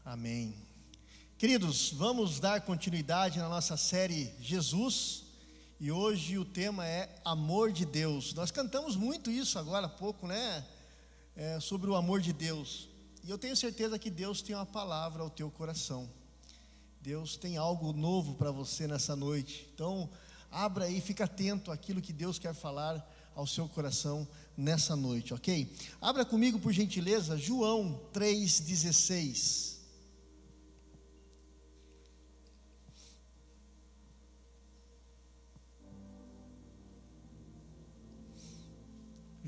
Amém. Queridos, vamos dar continuidade na nossa série Jesus, e hoje o tema é amor de Deus. Nós cantamos muito isso agora há pouco, né? Sobre o amor de Deus, e eu tenho certeza que Deus tem uma palavra ao teu coração. Deus tem algo novo para você nessa noite, então abra aí, fica atento àquilo que Deus quer falar ao seu coração nessa noite, ok? Abra comigo, por gentileza, João 3,16.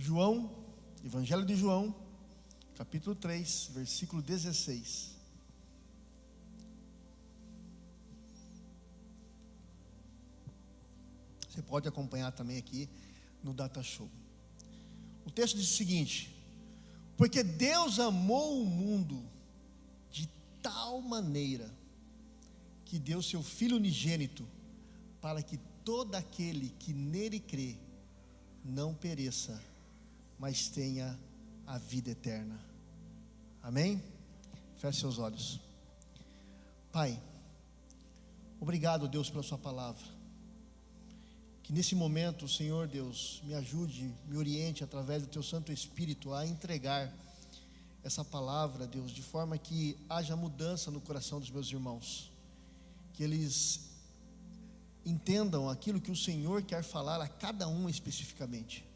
João, Evangelho de João, capítulo 3, versículo 16. Você pode acompanhar também aqui no Data Show. O texto diz o seguinte: porque Deus amou o mundo de tal maneira que deu seu Filho unigênito, para que todo aquele que nele crê não pereça, mas tenha a vida eterna. Amém? Feche seus olhos. Pai, obrigado, Deus, pela sua palavra. Que nesse momento, Senhor Deus, me ajude, me oriente através do teu Santo Espírito a entregar essa palavra, Deus, de forma que haja mudança no coração dos meus irmãos, que eles entendam aquilo que o Senhor quer falar a cada um especificamente.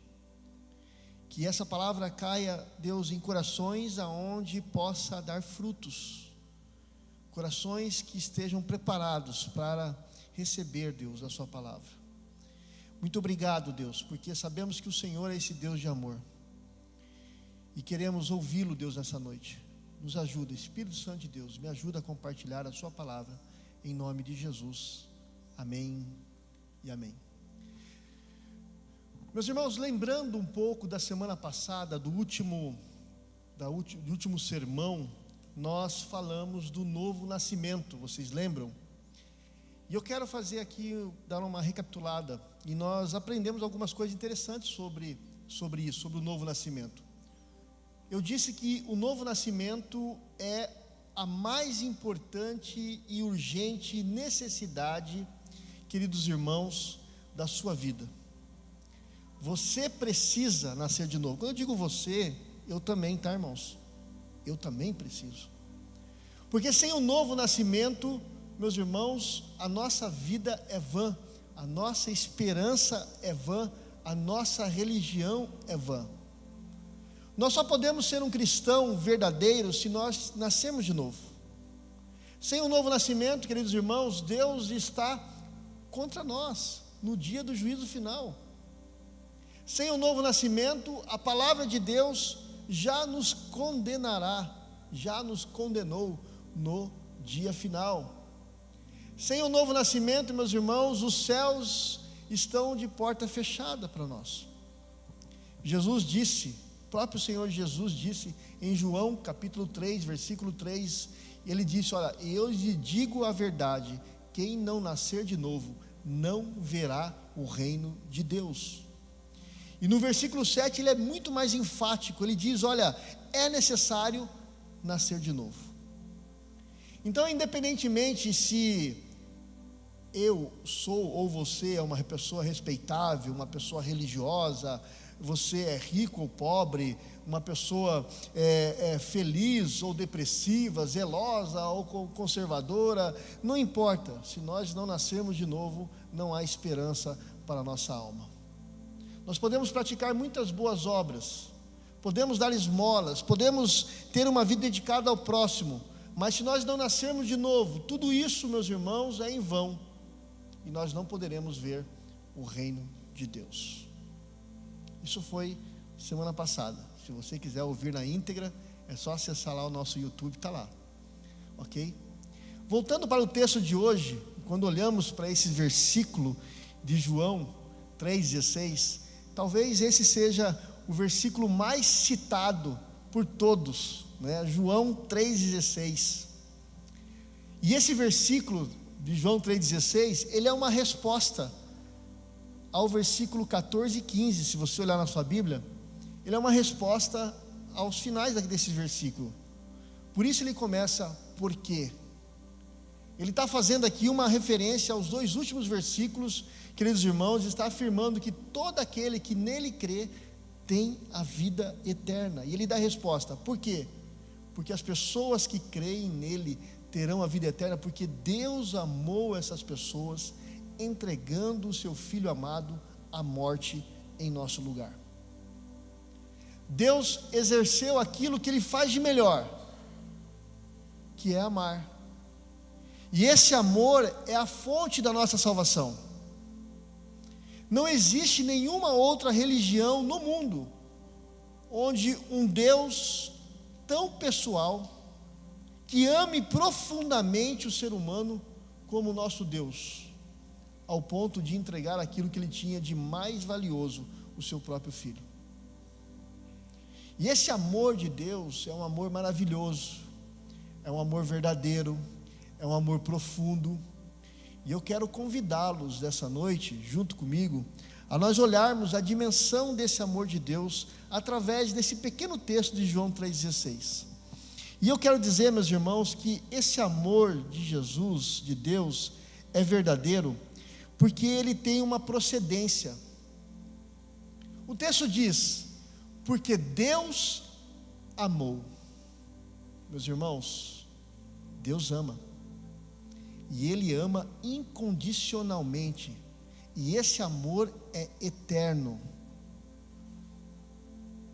Que essa palavra caia, Deus, em corações aonde possa dar frutos, corações que estejam preparados para receber, Deus, a sua palavra. Muito obrigado, Deus, porque sabemos que o Senhor é esse Deus de amor, e queremos ouvi-lo, Deus, nessa noite. Nos ajuda, Espírito Santo de Deus, me ajuda a compartilhar a sua palavra, em nome de Jesus, amém e amém. Meus irmãos, lembrando um pouco da semana passada, do último sermão, nós falamos do novo nascimento, vocês lembram? E eu quero fazer aqui, dar uma recapitulada, e nós aprendemos algumas coisas interessantes sobre isso, sobre o novo nascimento. Eu disse que o novo nascimento é a mais importante e urgente necessidade, queridos irmãos, da sua vida. Você precisa nascer de novo. Quando eu digo você, eu também, tá, irmãos? Eu também preciso. Porque sem o novo nascimento, meus irmãos, a nossa vida é vã, a nossa esperança é vã, a nossa religião é vã. Nós só podemos ser um cristão verdadeiro se nós nascermos de novo. Sem o novo nascimento, queridos irmãos, Deus está contra nós no dia do juízo final. Sem o novo nascimento, a palavra de Deus já nos condenará, já nos condenou no dia final. Sem o novo nascimento, meus irmãos, os céus estão de porta fechada para nós. Jesus disse, o próprio Senhor Jesus disse em João capítulo 3, versículo 3, ele disse: olha, eu lhe digo a verdade, quem não nascer de novo não verá o reino de Deus. E no versículo 7 ele é muito mais enfático, ele diz: olha, é necessário nascer de novo. Então, independentemente se eu sou ou você é uma pessoa respeitável, uma pessoa religiosa, você é rico ou pobre, uma pessoa feliz ou depressiva, zelosa ou conservadora, não importa, se nós não nascermos de novo, não há esperança para a nossa alma. Nós podemos praticar muitas boas obras, podemos dar esmolas, podemos ter uma vida dedicada ao próximo, mas se nós não nascermos de novo, tudo isso, meus irmãos, é em vão, e nós não poderemos ver o reino de Deus. Isso foi semana passada. Se você quiser ouvir na íntegra, é só acessar lá o nosso YouTube, está lá, ok? Voltando para o texto de hoje, quando olhamos para esse versículo de João 3,16, talvez esse seja o versículo mais citado por todos, né? João 3,16. E esse versículo de João 3,16, ele é uma resposta ao versículo 14 e 15, se você olhar na sua Bíblia, ele é uma resposta aos finais desse versículo. Por isso ele começa por quê. Ele está fazendo aqui uma referência aos 2 últimos versículos, queridos irmãos, está afirmando que todo aquele que nele crê tem a vida eterna. E ele dá a resposta, por quê? Porque as pessoas que creem nele terão a vida eterna, porque Deus amou essas pessoas, entregando o seu Filho amado à morte em nosso lugar. Deus exerceu aquilo que Ele faz de melhor, que é amar. E esse amor é a fonte da nossa salvação. Não existe nenhuma outra religião no mundo onde um Deus tão pessoal, que ame profundamente o ser humano como o nosso Deus, ao ponto de entregar aquilo que Ele tinha de mais valioso, o seu próprio Filho. E esse amor de Deus é um amor maravilhoso, é um amor verdadeiro, é um amor profundo. E eu quero convidá-los dessa noite, junto comigo, a nós olharmos a dimensão desse amor de Deus através desse pequeno texto de João 3,16. E eu quero dizer, meus irmãos, que esse amor de Jesus, de Deus, é verdadeiro, porque ele tem uma procedência. O texto diz, porque Deus amou. Meus irmãos, Deus ama. E Ele ama incondicionalmente. E esse amor é eterno.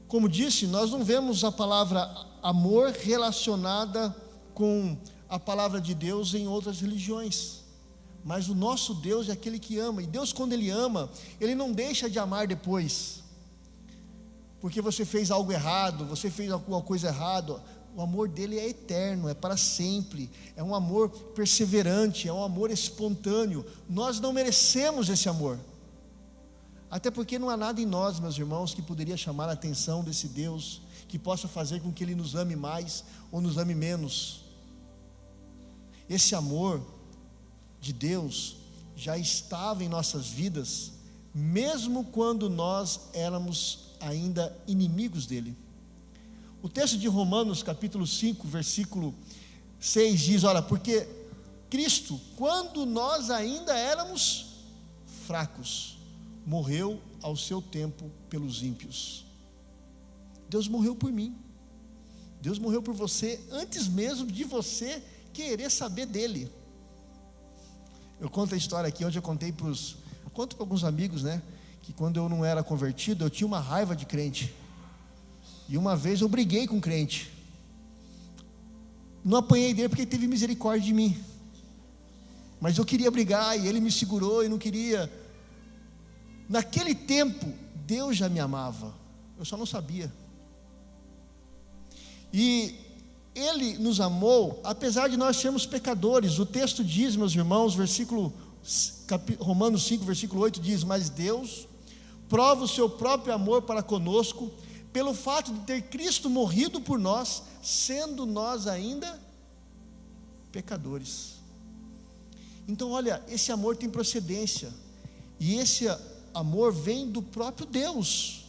Como disse, nós não vemos a palavra amor relacionada com a palavra de Deus em outras religiões. Mas o nosso Deus é aquele que ama. E Deus, quando Ele ama, Ele não deixa de amar depois, porque você fez algo errado, você fez alguma coisa errada. O amor dele é eterno, é para sempre, é um amor perseverante, é um amor espontâneo. Nós não merecemos esse amor, até porque não há nada em nós, meus irmãos, que poderia chamar a atenção desse Deus, que possa fazer com que Ele nos ame mais ou nos ame menos. Esse amor de Deus já estava em nossas vidas, mesmo quando nós éramos ainda inimigos dele. O texto de Romanos capítulo 5, versículo 6 diz, olha, porque Cristo, quando nós ainda éramos fracos, morreu ao seu tempo pelos ímpios. Deus morreu por mim, Deus morreu por você, antes mesmo de você querer saber dele. Eu conto a história aqui, onde eu conto para alguns amigos, né, que quando eu não era convertido, eu tinha uma raiva de crente. E uma vez eu briguei com um crente. Não apanhei dele porque ele teve misericórdia de mim. Mas eu queria brigar e ele me segurou e não queria. Naquele tempo, Deus já me amava. Eu só não sabia. E Ele nos amou, apesar de nós sermos pecadores. O texto diz, meus irmãos, Romanos 5, versículo 8 diz, mas Deus prova o seu próprio amor para conosco, pelo fato de ter Cristo morrido por nós, sendo nós ainda pecadores. Então olha, esse amor tem procedência, e esse amor vem do próprio Deus,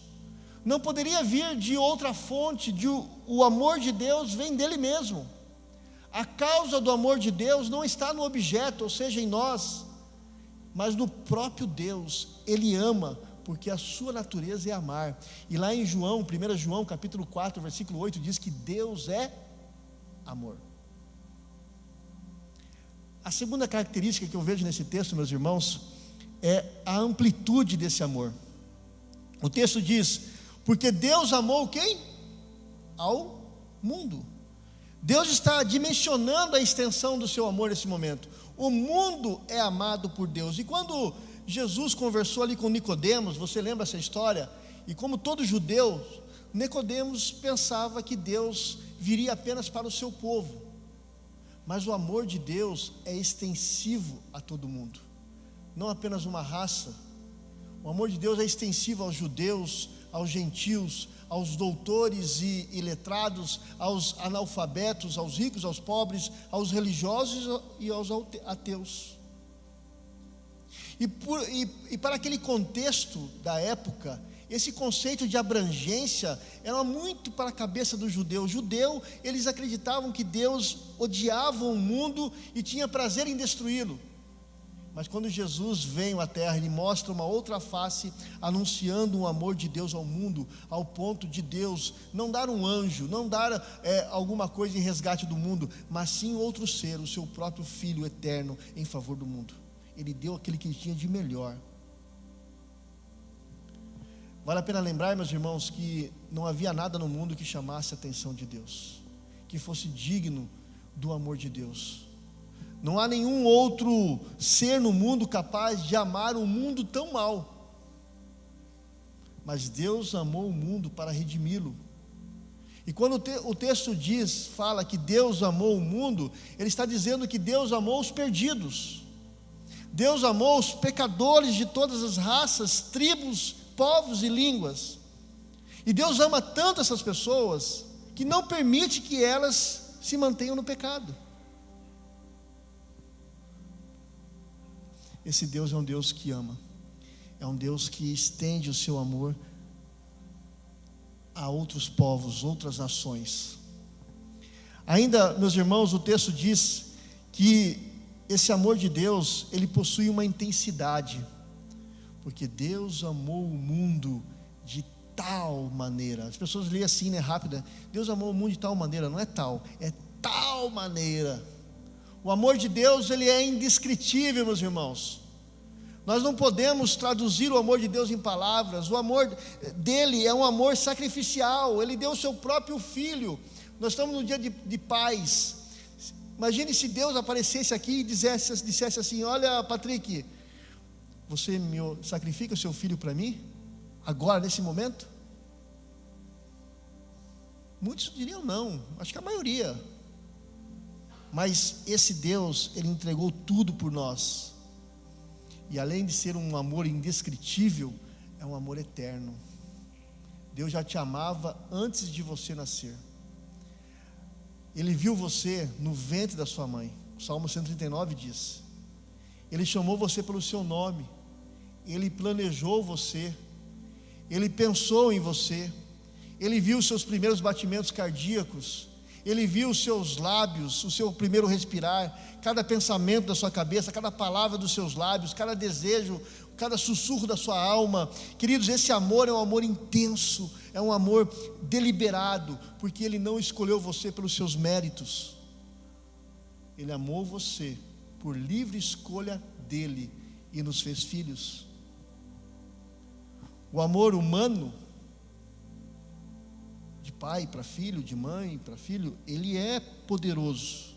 não poderia vir de outra fonte. O amor de Deus vem dele mesmo. A causa do amor de Deus não está no objeto, ou seja, em nós, mas no próprio Deus. Ele ama, porque a sua natureza é amar. E lá em 1 João capítulo 4, versículo 8, diz que Deus é amor. A segunda característica que eu vejo nesse texto, meus irmãos, é a amplitude desse amor. O texto diz, porque Deus amou quem? Ao mundo. Deus está dimensionando a extensão do seu amor nesse momento. O mundo é amado por Deus. E quando Jesus conversou ali com Nicodemos, você lembra essa história? E como todo judeu, Nicodemos pensava que Deus viria apenas para o seu povo. Mas o amor de Deus é extensivo a todo mundo, não apenas uma raça. O amor de Deus é extensivo aos judeus, aos gentios, aos doutores e letrados, aos analfabetos, aos ricos, aos pobres, aos religiosos e aos ateus. E para aquele contexto da época, esse conceito de abrangência era muito para a cabeça do judeu. O judeu, eles acreditavam que Deus odiava o mundo e tinha prazer em destruí-lo. Mas quando Jesus veio à terra, Ele mostra uma outra face, anunciando o amor de Deus ao mundo, ao ponto de Deus não dar um anjo, não dar alguma coisa em resgate do mundo, mas sim outro ser, o seu próprio Filho eterno em favor do mundo. Ele deu aquele que Ele tinha de melhor. Vale a pena lembrar, meus irmãos, que não havia nada no mundo que chamasse a atenção de Deus, que fosse digno do amor de Deus. Não há nenhum outro ser no mundo capaz de amar um mundo tão mal. Mas Deus amou o mundo para redimi-lo. E quando o texto fala que Deus amou o mundo, Ele está dizendo que Deus amou os perdidos. Deus amou os pecadores de todas as raças, tribos, povos e línguas. E Deus ama tanto essas pessoas, que não permite que elas se mantenham no pecado. Esse Deus é um Deus que ama, é um Deus que estende o seu amor a outros povos, outras nações. Ainda, meus irmãos, o texto diz que esse amor de Deus, ele possui uma intensidade, porque Deus amou o mundo de tal maneira. As pessoas leem assim, né, rápido, Deus amou o mundo de tal maneira. Não é tal, é tal maneira. O amor de Deus, ele é indescritível, meus irmãos. Nós não podemos traduzir o amor de Deus em palavras. O amor dele é um amor sacrificial. Ele deu o seu próprio Filho. Nós estamos no dia de paz. Imagine se Deus aparecesse aqui e dissesse assim: olha, Patrick, você me sacrifica o seu filho para mim? Agora, nesse momento? Muitos diriam não, acho que a maioria. Mas esse Deus, Ele entregou tudo por nós. E além de ser um amor indescritível, é um amor eterno. Deus já te amava antes de você nascer. Ele viu você no ventre da sua mãe. O Salmo 139 diz: Ele chamou você pelo seu nome. Ele planejou você. Ele pensou em você. Ele viu os seus primeiros batimentos cardíacos. Ele viu os seus lábios, o seu primeiro respirar, cada pensamento da sua cabeça, cada palavra dos seus lábios, cada desejo, cada sussurro da sua alma. Queridos, esse amor é um amor intenso, é um amor deliberado, porque Ele não escolheu você pelos seus méritos. Ele amou você por livre escolha dEle e nos fez filhos. O amor humano, de pai para filho, de mãe para filho, ele é poderoso,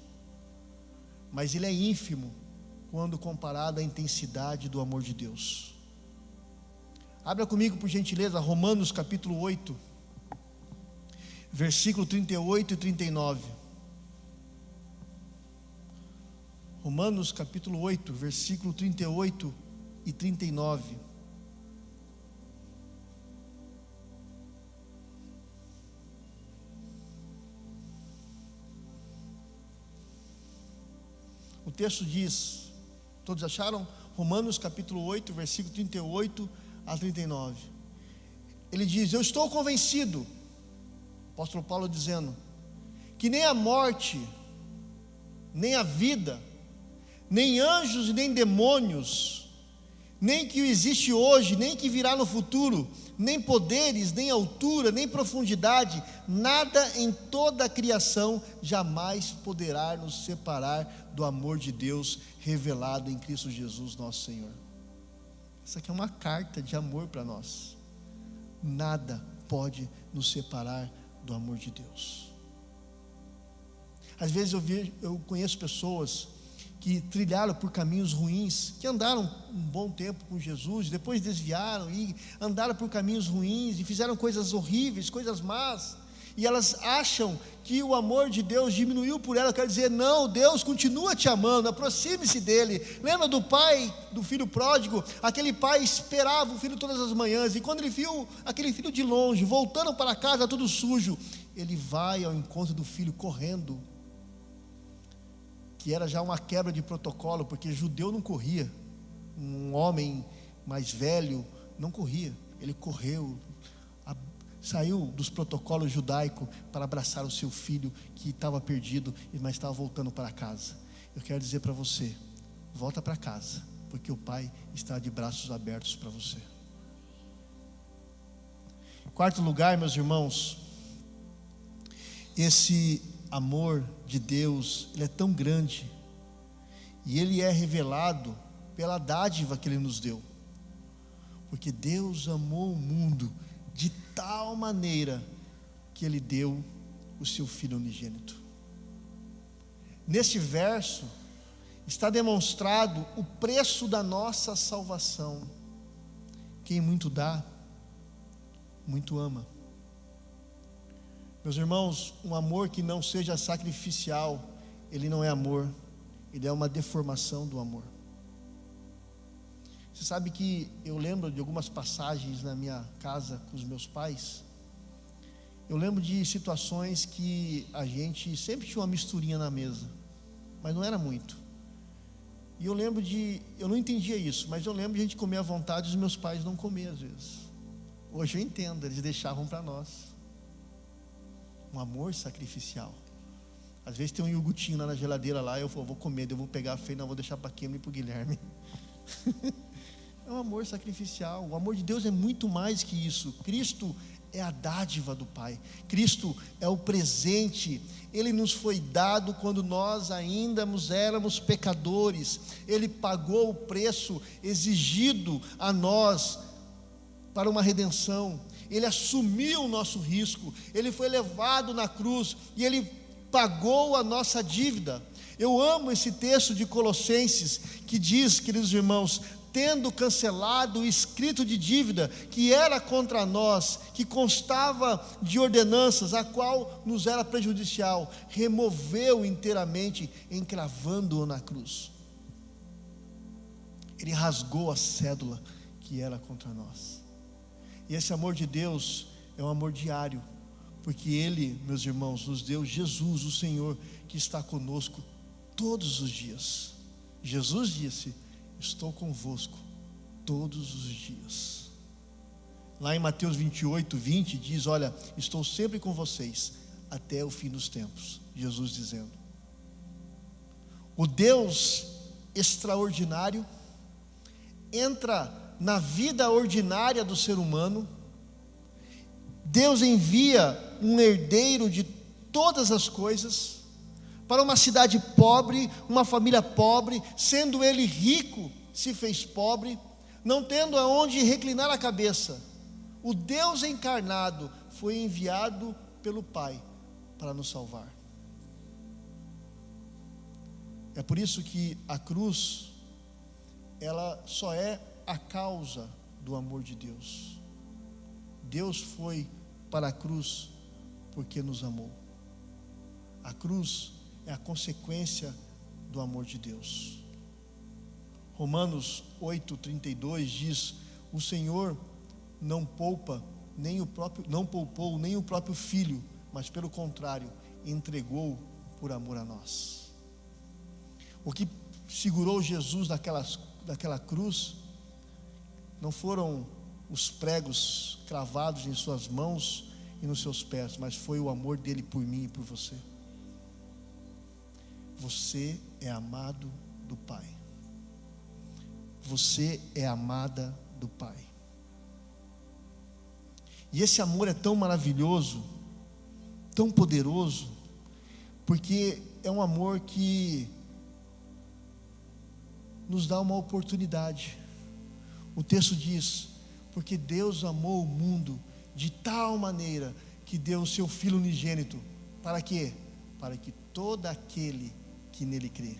mas ele é ínfimo quando comparado à intensidade do amor de Deus. Abra comigo, por gentileza, Romanos capítulo 8, versículo 38 e 39. Romanos capítulo 8, versículo 38 e 39. O texto diz, todos acharam? Romanos capítulo 8, versículo 38 a 39. Ele diz: eu estou convencido, apóstolo Paulo dizendo, que nem a morte, nem a vida, nem anjos e nem demônios, nem que existe hoje, nem que virá no futuro, nem poderes, nem altura, nem profundidade, nada em toda a criação jamais poderá nos separar do amor de Deus revelado em Cristo Jesus nosso Senhor. Essa aqui é uma carta de amor para nós. Nada pode nos separar do amor de Deus. Às vezes eu conheço pessoas que trilharam por caminhos ruins, que andaram um bom tempo com Jesus, depois desviaram e andaram por caminhos ruins e fizeram coisas horríveis, coisas más, e elas acham que o amor de Deus diminuiu por ela. Eu quero dizer, não, Deus continua te amando, aproxime-se dele. Lembra do pai, do filho pródigo? Aquele pai esperava o filho todas as manhãs, e quando ele viu aquele filho de longe, voltando para casa todo sujo, ele vai ao encontro do filho correndo, que era já uma quebra de protocolo, porque judeu não corria, um homem mais velho não corria, ele correu, saiu dos protocolos judaicos para abraçar o seu filho que estava perdido, mas estava voltando para casa. Eu quero dizer para você, volta para casa, porque o Pai está de braços abertos para você. Em quarto lugar, meus irmãos, esse amor de Deus, ele é tão grande, e ele é revelado pela dádiva que ele nos deu, porque Deus amou o mundo de tal maneira que ele deu o seu Filho unigênito. Neste verso está demonstrado o preço da nossa salvação. Quem muito dá, muito ama. Meus irmãos, um amor que não seja sacrificial, ele não é amor, ele é uma deformação do amor. Você sabe que eu lembro de algumas passagens na minha casa com os meus pais. Eu lembro de situações que a gente sempre tinha uma misturinha na mesa, mas não era muito. E eu não entendia isso, mas eu lembro de a gente comer à vontade e os meus pais não comer às vezes. Hoje eu entendo, eles deixavam para nós. Um amor sacrificial. Às vezes tem um iogurtinho lá na geladeira lá, eu vou comer, eu vou pegar a feira, não vou deixar para Kim e para o Guilherme. É um amor sacrificial. O amor de Deus é muito mais que isso. Cristo é a dádiva do Pai. Cristo é o presente. Ele nos foi dado quando nós ainda éramos pecadores. Ele pagou o preço exigido a nós para uma redenção. Ele assumiu o nosso risco. Ele foi levado na cruz e ele pagou a nossa dívida. Eu amo esse texto de Colossenses que diz, queridos irmãos, tendo cancelado o escrito de dívida que era contra nós, que constava de ordenanças, a qual nos era prejudicial, removeu inteiramente, encravando-o na cruz. Ele rasgou a cédula que era contra nós. E esse amor de Deus é um amor diário, porque Ele, meus irmãos, nos deu Jesus, o Senhor, que está conosco todos os dias. Jesus disse: estou convosco todos os dias. Lá em Mateus 28, 20 diz: olha, estou sempre com vocês até o fim dos tempos. Jesus dizendo. O Deus extraordinário entra na vida ordinária do ser humano. Deus envia um herdeiro de todas as coisas para uma cidade pobre, uma família pobre, sendo ele rico, se fez pobre, não tendo aonde reclinar a cabeça. O Deus encarnado foi enviado pelo Pai para nos salvar. É por isso que a cruz, ela só é a causa do amor de Deus. Deus foi para a cruz porque nos amou. A cruz é a consequência do amor de Deus. Romanos 8:32 diz: o Senhor não poupou nem o próprio filho, mas pelo contrário, entregou por amor a nós. O que segurou Jesus daquela cruz não foram os pregos cravados em suas mãos e nos seus pés, mas foi o amor dele por mim e por você. Você é amado do Pai. Você é amada do Pai. E esse amor é tão maravilhoso, tão poderoso, porque é um amor que nos dá uma oportunidade. O texto diz: porque Deus amou o mundo de tal maneira que deu o seu Filho unigênito. Para quê? Para que todo aquele que nele crê.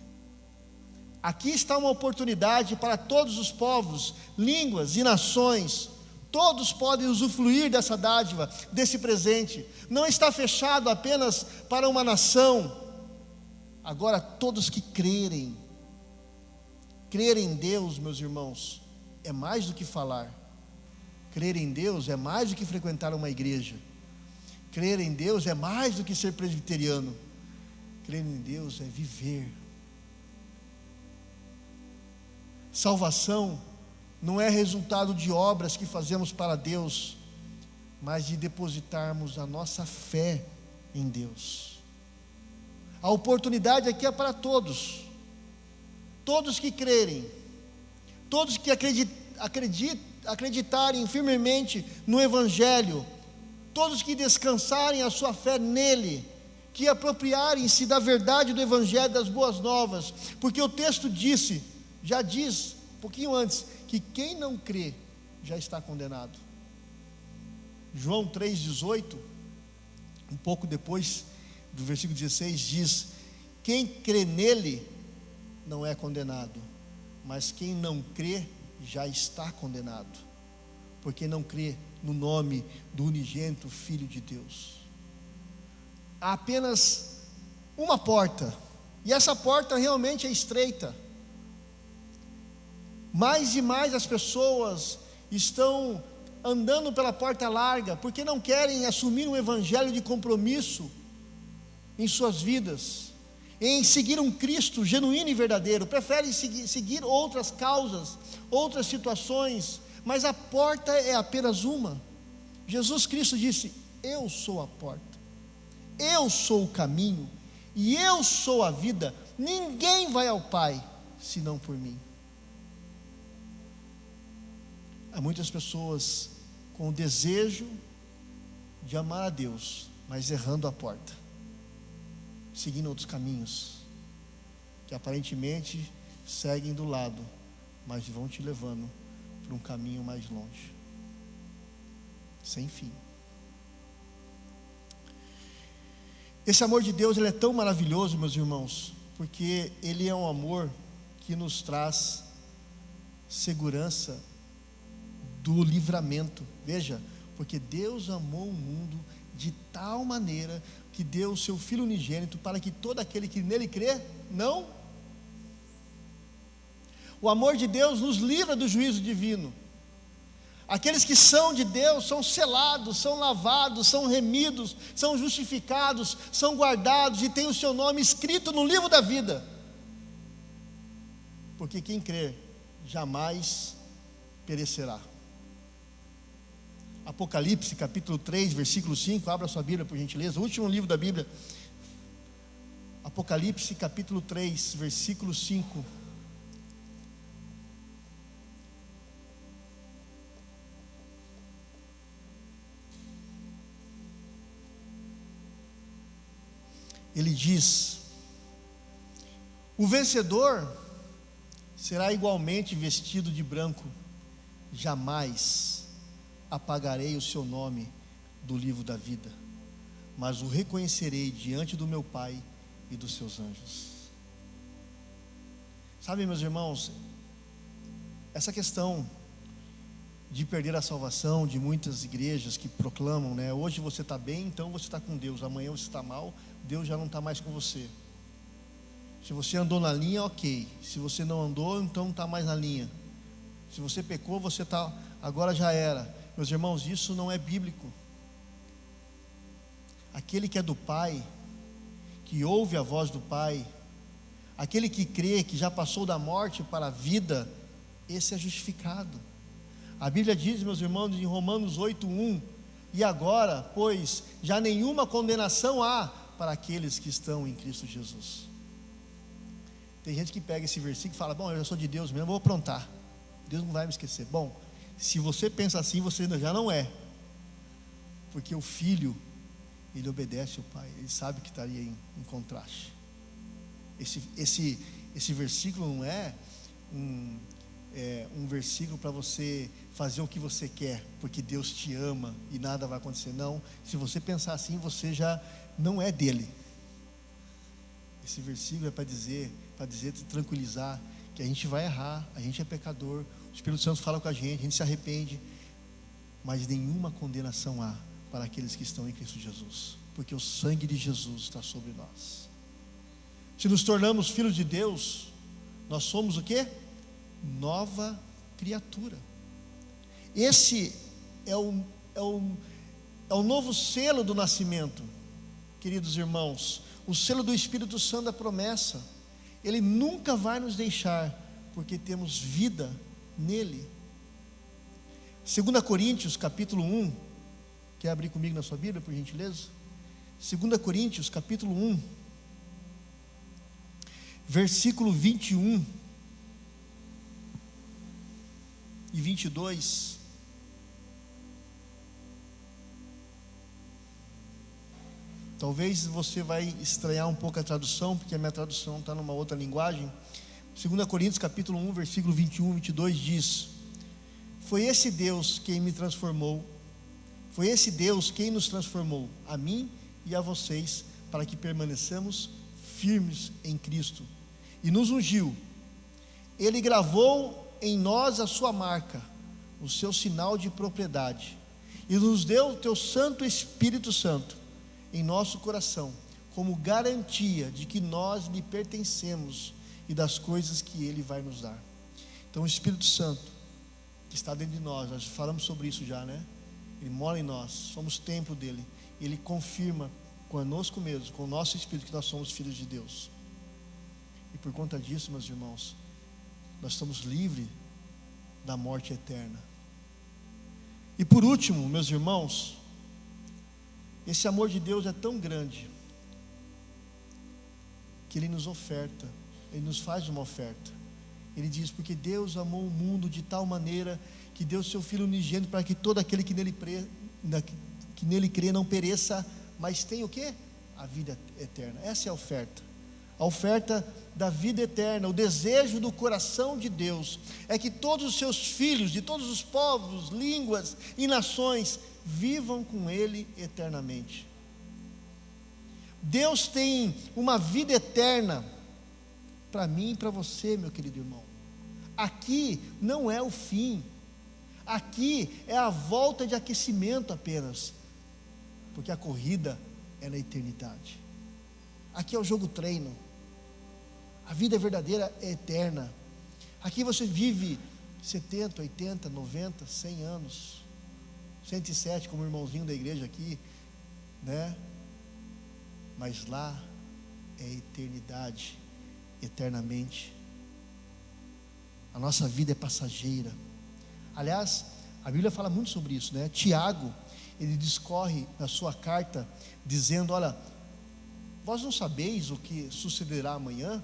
Aqui está uma oportunidade para todos os povos, línguas e nações. Todos podem usufruir dessa dádiva, desse presente. Não está fechado apenas para uma nação. Agora todos que crerem em Deus, meus irmãos, é mais do que falar. Crer em Deus é mais do que frequentar uma igreja. Crer em Deus é mais do que ser presbiteriano. Crer em Deus é viver. Salvação não é resultado de obras que fazemos para Deus, mas de depositarmos a nossa fé em Deus. A oportunidade aqui é para todos, todos que crerem, todos que acreditarem firmemente no Evangelho, todos que descansarem a sua fé nele, que apropriarem-se da verdade do Evangelho, das boas novas, porque o texto já diz, um pouquinho antes, que quem não crê já está condenado. João 3,18, um pouco depois do versículo 16, diz: quem crê nele não é condenado, mas quem não crê já está condenado, porque não crê no nome do unigênito Filho de Deus. Há apenas uma porta, e essa porta realmente é estreita. Mais e mais as pessoas estão andando pela porta larga, porque não querem assumir um evangelho de compromisso em suas vidas, em seguir um Cristo genuíno e verdadeiro, preferem seguir outras causas, outras situações, mas a porta é apenas uma. Jesus Cristo disse: eu sou a porta, eu sou o caminho, e eu sou a vida, ninguém vai ao Pai, senão por mim. Há muitas pessoas com o desejo de amar a Deus, mas errando a porta, seguindo outros caminhos, que aparentemente seguem do lado, mas vão te levando para um caminho mais longe, sem fim. Esse amor de Deus, ele é tão maravilhoso, meus irmãos, porque ele é um amor que nos traz segurança do livramento. Veja, porque Deus amou o mundo de tal maneira que deu o seu Filho unigênito, para que todo aquele que nele crê, não. O amor de Deus nos livra do juízo divino. Aqueles que são de Deus são selados, são lavados, são remidos, são justificados, são guardados e têm o seu nome escrito no livro da vida. Porque quem crer jamais perecerá. Apocalipse capítulo 3, versículo 5, abra sua Bíblia por gentileza, o último livro da Bíblia. Apocalipse capítulo 3, versículo 5. Ele diz: o vencedor será igualmente vestido de branco, jamais apagarei o seu nome do livro da vida, mas o reconhecerei diante do meu Pai e dos seus anjos. Sabe, meus irmãos, essa questão de perder a salvação de muitas igrejas que proclamam, né? Hoje você está bem, então você está com Deus, amanhã você está mal, Deus já não está mais com você. Se você andou na linha, ok. Se você não andou, então não está mais na linha. Se você pecou, você está, agora já era. Meus irmãos, isso não é bíblico. Aquele que é do Pai, que ouve a voz do Pai, aquele que crê que já passou da morte para a vida, esse é justificado. A Bíblia diz, meus irmãos, em Romanos 8:1, e agora, pois, já nenhuma condenação há para aqueles que estão em Cristo Jesus. Tem gente que pega esse versículo e fala: bom, eu já sou de Deus mesmo, vou aprontar, Deus não vai me esquecer. Bom, se você pensa assim, você já não é, porque o filho, ele obedece ao pai, ele sabe que estaria em contraste. Esse versículo não é um versículo para você fazer o que você quer, porque Deus te ama e nada vai acontecer. Não, se você pensar assim, você já não é dele. Esse versículo é para dizer, te tranquilizar, que a gente vai errar, a gente é pecador, o Espírito Santo fala com a gente se arrepende, mas nenhuma condenação há para aqueles que estão em Cristo Jesus, porque o sangue de Jesus está sobre nós. Se nos tornamos filhos de Deus, nós somos o quê? Nova criatura. Esse é o novo selo do nascimento, queridos irmãos, o selo do Espírito Santo da promessa. Ele nunca vai nos deixar, porque temos vida nele. 2 Coríntios, capítulo 1. Quer abrir comigo na sua Bíblia, por gentileza? 2 Coríntios, capítulo 1, versículo 21 e 22. Talvez você vai estranhar um pouco a tradução, porque a minha tradução está numa outra linguagem. 2 Coríntios capítulo 1, versículo 21 e 22 diz: foi esse Deus quem me transformou, foi esse Deus quem nos transformou, a mim e a vocês, para que permaneçamos firmes em Cristo, e nos ungiu. Ele gravou em nós a sua marca, o seu sinal de propriedade, e nos deu o teu Santo Espírito Santo em nosso coração, como garantia de que nós lhe pertencemos e das coisas que Ele vai nos dar. Então o Espírito Santo, que está dentro de nós falamos sobre isso já, né? Ele mora em nós, somos templo dEle. Ele confirma conosco mesmo, com o nosso Espírito, que nós somos filhos de Deus. E por conta disso, meus irmãos, nós estamos livres da morte eterna. E por último, meus irmãos, esse amor de Deus é tão grande que Ele nos oferta, Ele nos faz uma oferta. Ele diz: porque Deus amou o mundo de tal maneira que deu seu Filho unigênito, para que todo aquele que nele crê não pereça, mas tenha o quê? A vida eterna. Essa é a oferta da vida eterna. O desejo do coração de Deus é que todos os seus filhos, de todos os povos, línguas e nações, vivam com Ele eternamente. Deus tem uma vida eterna para mim e para você, meu querido irmão. Aqui não é o fim, aqui é a volta de aquecimento apenas, porque a corrida é na eternidade. Aqui é o jogo treino. A vida verdadeira é eterna. Aqui você vive 70, 80, 90, 100 anos, 107, como o irmãozinho da igreja aqui, né? Mas lá é eternidade, eternamente. A nossa vida é passageira. Aliás, a Bíblia fala muito sobre isso, né? Tiago, ele discorre na sua carta, dizendo: olha, vós não sabeis o que sucederá amanhã?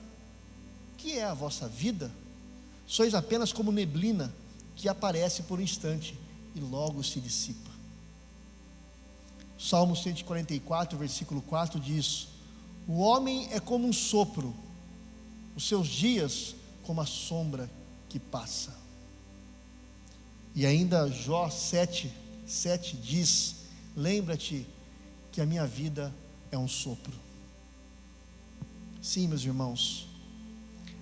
O que é a vossa vida? Sois apenas como neblina, que aparece por um instante e logo se dissipa. Salmo 144, versículo 4 diz: o homem é como um sopro, os seus dias como a sombra que passa. E ainda Jó 7 diz: lembra-te que a minha vida é um sopro. Sim, meus irmãos,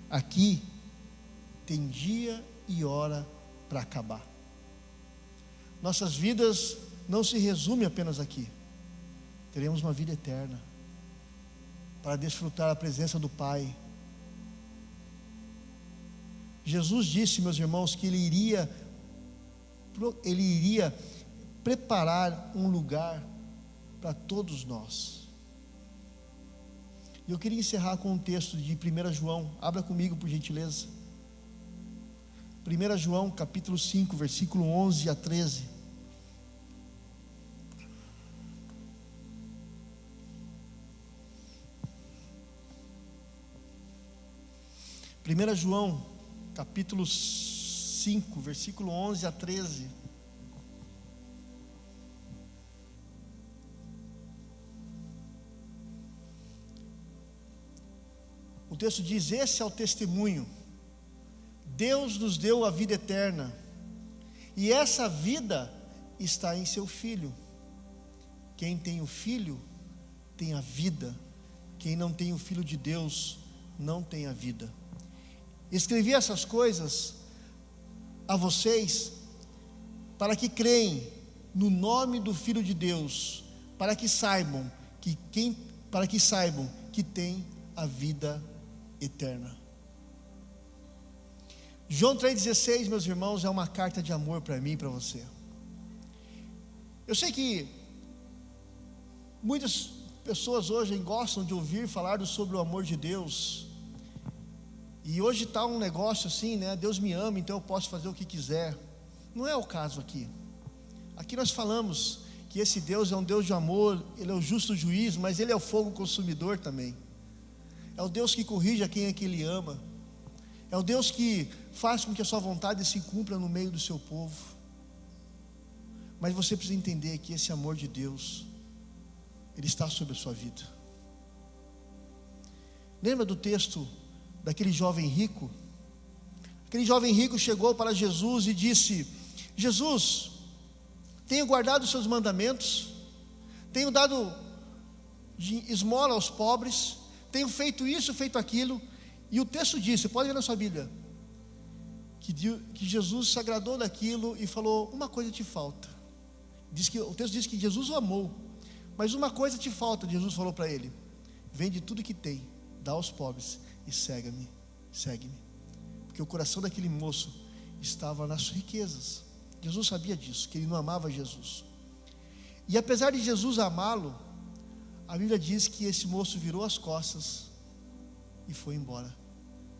aqui tem dia e hora para acabar. Nossas vidas não se resumem apenas aqui. Teremos uma vida eterna para desfrutar a presença do Pai. Jesus disse, meus irmãos, que Ele iria preparar um lugar para todos nós. E eu queria encerrar com um texto de 1 João. Abra comigo, por gentileza. 1 João capítulo 5, versículo 11 a 13. Primeira João capítulo 5, versículo 11 a 13. O texto diz: esse é o testemunho. Deus nos deu a vida eterna, e essa vida está em seu Filho. Quem tem o Filho tem a vida. Quem não tem o Filho de Deus não tem a vida. Escrevi essas coisas a vocês para que creem no nome do Filho de Deus, para que saibam que tem a vida eterna. João 3,16, meus irmãos, é uma carta de amor para mim e para você. Eu sei que muitas pessoas hoje gostam de ouvir falar sobre o amor de Deus. E hoje está um negócio assim, né? Deus me ama, então eu posso fazer o que quiser. Não é o caso aqui. Aqui nós falamos que esse Deus é um Deus de amor, Ele é o justo juiz, mas Ele é o fogo consumidor também. É o Deus que corrige a quem é que Ele ama. É o Deus que faz com que a sua vontade se cumpra no meio do seu povo. Mas você precisa entender que esse amor de Deus, Ele está sobre a sua vida. Lembra do texto daquele jovem rico? Aquele jovem rico chegou para Jesus e disse: Jesus, tenho guardado os seus mandamentos, tenho dado esmola aos pobres, tenho feito isso, feito aquilo. E o texto diz, você pode ver na sua Bíblia, que Jesus se agradou daquilo e falou: uma coisa te falta. O texto diz que Jesus o amou, mas uma coisa te falta. Jesus falou para ele: vende tudo que tem, dá aos pobres e segue-me. Porque o coração daquele moço estava nas riquezas. Jesus sabia disso, que ele não amava Jesus. E apesar de Jesus amá-lo, a Bíblia diz que esse moço virou as costas e foi embora.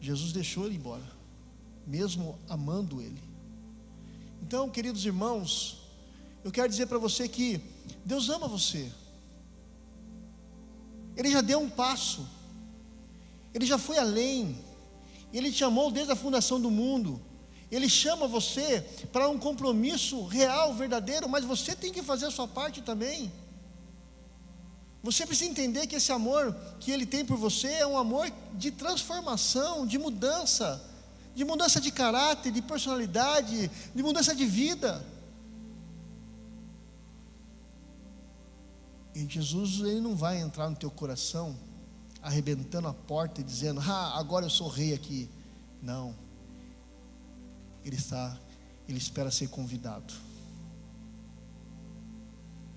Jesus deixou ele embora, mesmo amando ele. Então, queridos irmãos, eu quero dizer para você que Deus ama você. Ele já deu um passo, Ele já foi além, Ele te amou desde a fundação do mundo. Ele chama você para um compromisso real, verdadeiro, mas você tem que fazer a sua parte também. Você precisa entender que esse amor que Ele tem por você é um amor de transformação, de mudança de caráter, de personalidade, de mudança de vida. E Jesus, Ele não vai entrar no teu coração arrebentando a porta e dizendo: agora eu sou rei aqui. Não. Ele espera ser convidado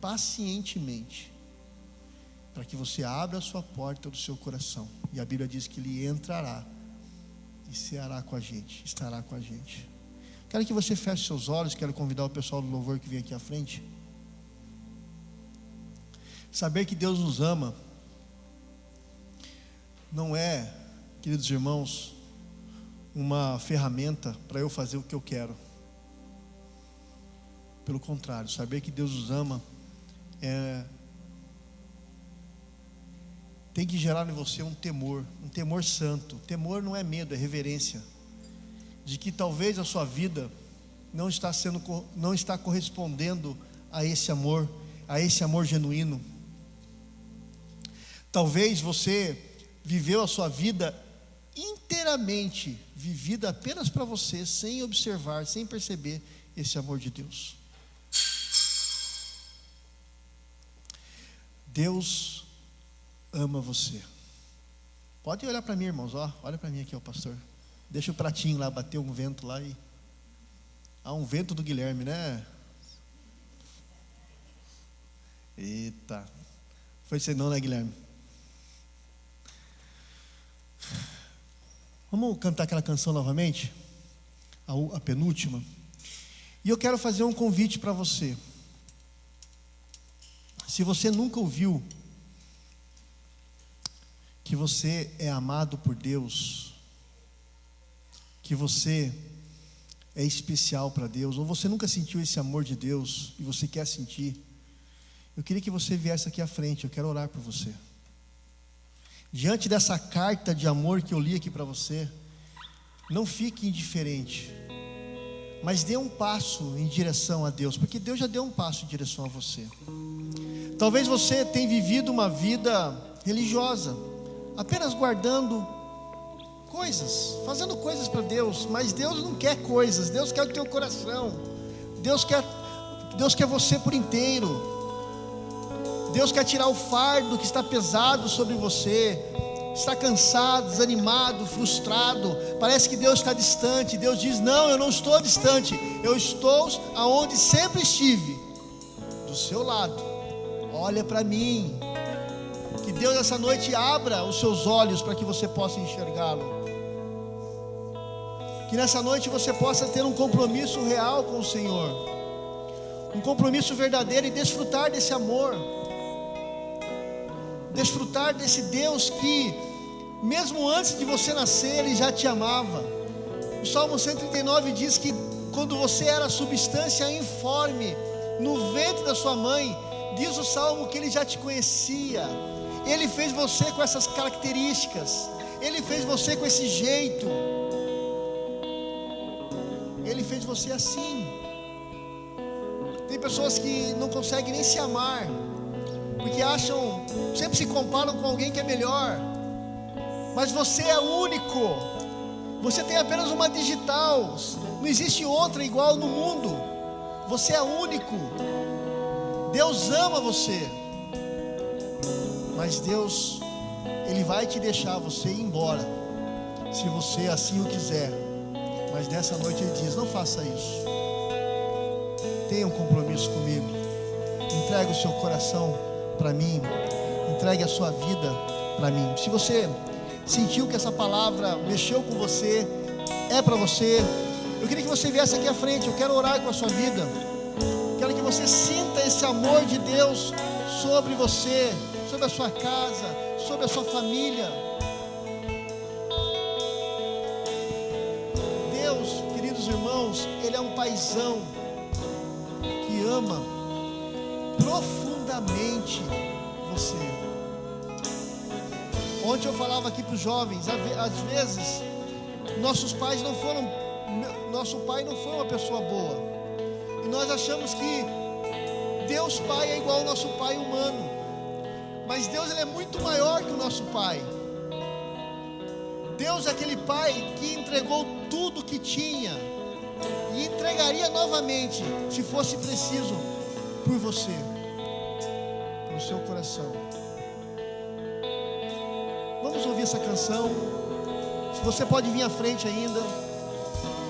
pacientemente, para que você abra a sua porta do seu coração. E a Bíblia diz que Ele entrará e ceará com a gente, estará com a gente. Quero que você feche seus olhos. Quero convidar o pessoal do louvor que vem aqui à frente. Saber que Deus nos ama não é, queridos irmãos, uma ferramenta para eu fazer o que eu quero. Pelo contrário, saber que Deus nos ama tem que gerar em você um temor santo. Temor não é medo, é reverência, de que talvez a sua vida não está correspondendo a esse amor genuíno. Talvez você viveu a sua vida inteiramente vivida apenas para você, sem observar, sem perceber esse amor de Deus. Deus ama você. Pode olhar para mim, irmãos, olha para mim aqui, pastor. Deixa o pratinho lá, bater um vento lá e... um vento do Guilherme, né? Eita, foi senão, né, Guilherme? Vamos cantar aquela canção novamente, a penúltima. E eu quero fazer um convite para você. Se você nunca ouviu que você é amado por Deus, que você é especial para Deus, ou você nunca sentiu esse amor de Deus e você quer sentir, eu queria que você viesse aqui à frente. Eu quero orar por você. Diante dessa carta de amor que eu li aqui para você, não fique indiferente, mas dê um passo em direção a Deus, porque Deus já deu um passo em direção a você. Talvez você tenha vivido uma vida religiosa, apenas guardando coisas, fazendo coisas para Deus, mas Deus não quer coisas, Deus quer o teu coração, Deus quer você por inteiro. Deus quer tirar o fardo que está pesado sobre você. Está cansado, desanimado, frustrado, parece que Deus está distante. Deus diz: não, eu não estou distante, eu estou aonde sempre estive, do seu lado. Olha para mim. Que Deus essa noite abra os seus olhos para que você possa enxergá-lo. Que nessa noite você possa ter um compromisso real com o Senhor, um compromisso verdadeiro, e desfrutar desse amor, desfrutar desse Deus que, mesmo antes de você nascer, Ele já te amava. O Salmo 139 diz que quando você era substância informe no ventre da sua mãe, diz o Salmo que Ele já te conhecia. Ele fez você com essas características, Ele fez você com esse jeito, Ele fez você assim. Tem pessoas que não conseguem nem se amar, porque acham, sempre se comparam com alguém que é melhor. Mas você é único, você tem apenas uma digital, não existe outra igual no mundo. Você é único. Deus ama você, mas Deus, Ele vai te deixar você ir embora, se você assim o quiser. Mas nessa noite Ele diz: não faça isso, tenha um compromisso comigo, entregue o seu coração para mim, entregue a sua vida para mim. Se você sentiu que essa palavra mexeu com você, é para você, eu queria que você viesse aqui à frente. Eu quero orar com a sua vida, quero que você sinta esse amor de Deus sobre você, sobre a sua casa, sobre a sua família. Deus, queridos irmãos, Ele é um paizão que ama profundamente você. Ontem eu falava aqui para os jovens, às vezes nosso pai não foi uma pessoa boa, e nós achamos que Deus Pai é igual ao nosso pai humano, mas Deus, Ele é muito maior que o nosso pai. Deus é aquele pai que entregou tudo que tinha e entregaria novamente, se fosse preciso, por você, pelo seu coração. Vamos ouvir essa canção. Se você pode vir à frente ainda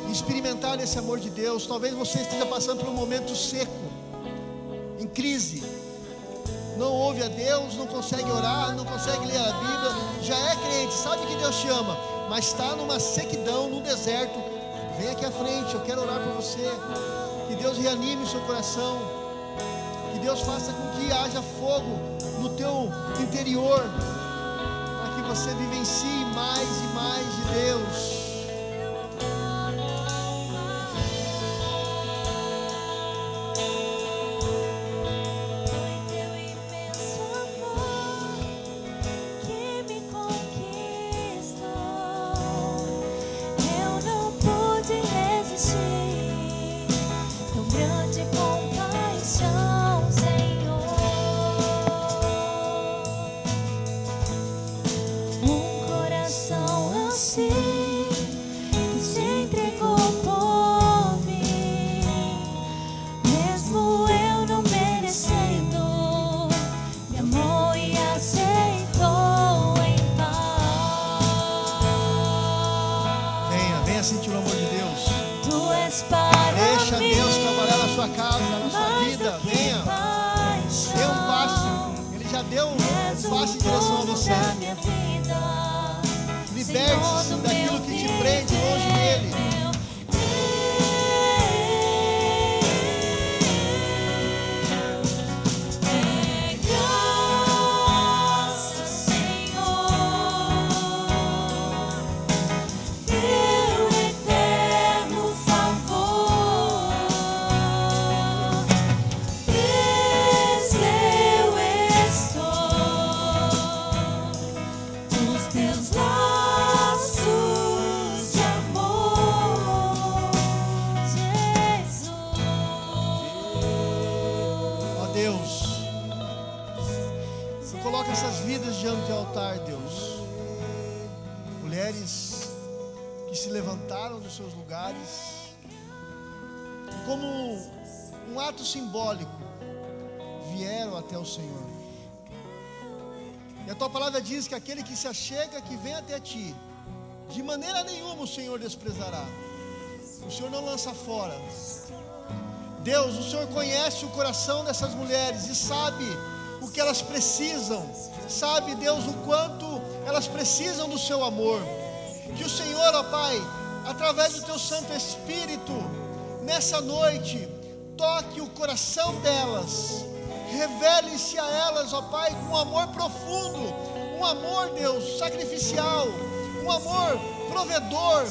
e experimentar esse amor de Deus. Talvez você esteja passando por um momento seco, em crise, não ouve a Deus, não consegue orar, não consegue ler a Bíblia, já é crente, sabe que Deus te ama, mas está numa sequidão, no deserto. Vem aqui à frente, eu quero orar por você. Que Deus reanime o seu coração, que Deus faça com que haja fogo no teu interior, para que você vivencie mais e mais de Deus. Liberte-se daquilo que te prende longe dele. Diante do altar, Deus, mulheres que se levantaram dos seus lugares, como um ato simbólico, vieram até o Senhor. E a tua palavra diz que aquele que se achega, que vem até ti, de maneira nenhuma o Senhor desprezará, o Senhor não lança fora. Deus, o Senhor conhece o coração dessas mulheres e sabe o que elas precisam, sabe, Deus, o quanto elas precisam do seu amor. Que o Senhor, ó Pai, através do teu Santo Espírito, nessa noite, toque o coração delas, revele-se a elas, ó Pai, com um amor profundo, um amor, Deus, sacrificial, um amor provedor,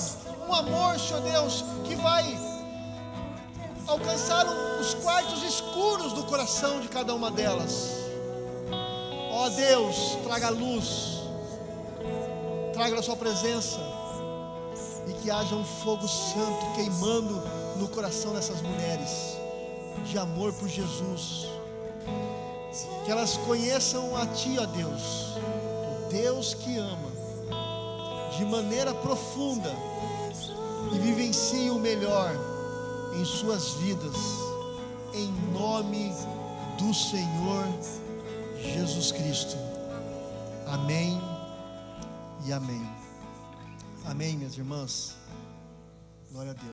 um amor, Senhor Deus, que vai alcançaram os quartos escuros do coração de cada uma delas. Ó Deus, traga luz, traga a sua presença, e que haja um fogo santo queimando no coração dessas mulheres, de amor por Jesus, que elas conheçam a Ti, ó Deus, o Deus que ama, de maneira profunda, e vivenciem o melhor em suas vidas, em nome do Senhor Jesus Cristo. Amém e amém. Amém, minhas irmãs. Glória a Deus.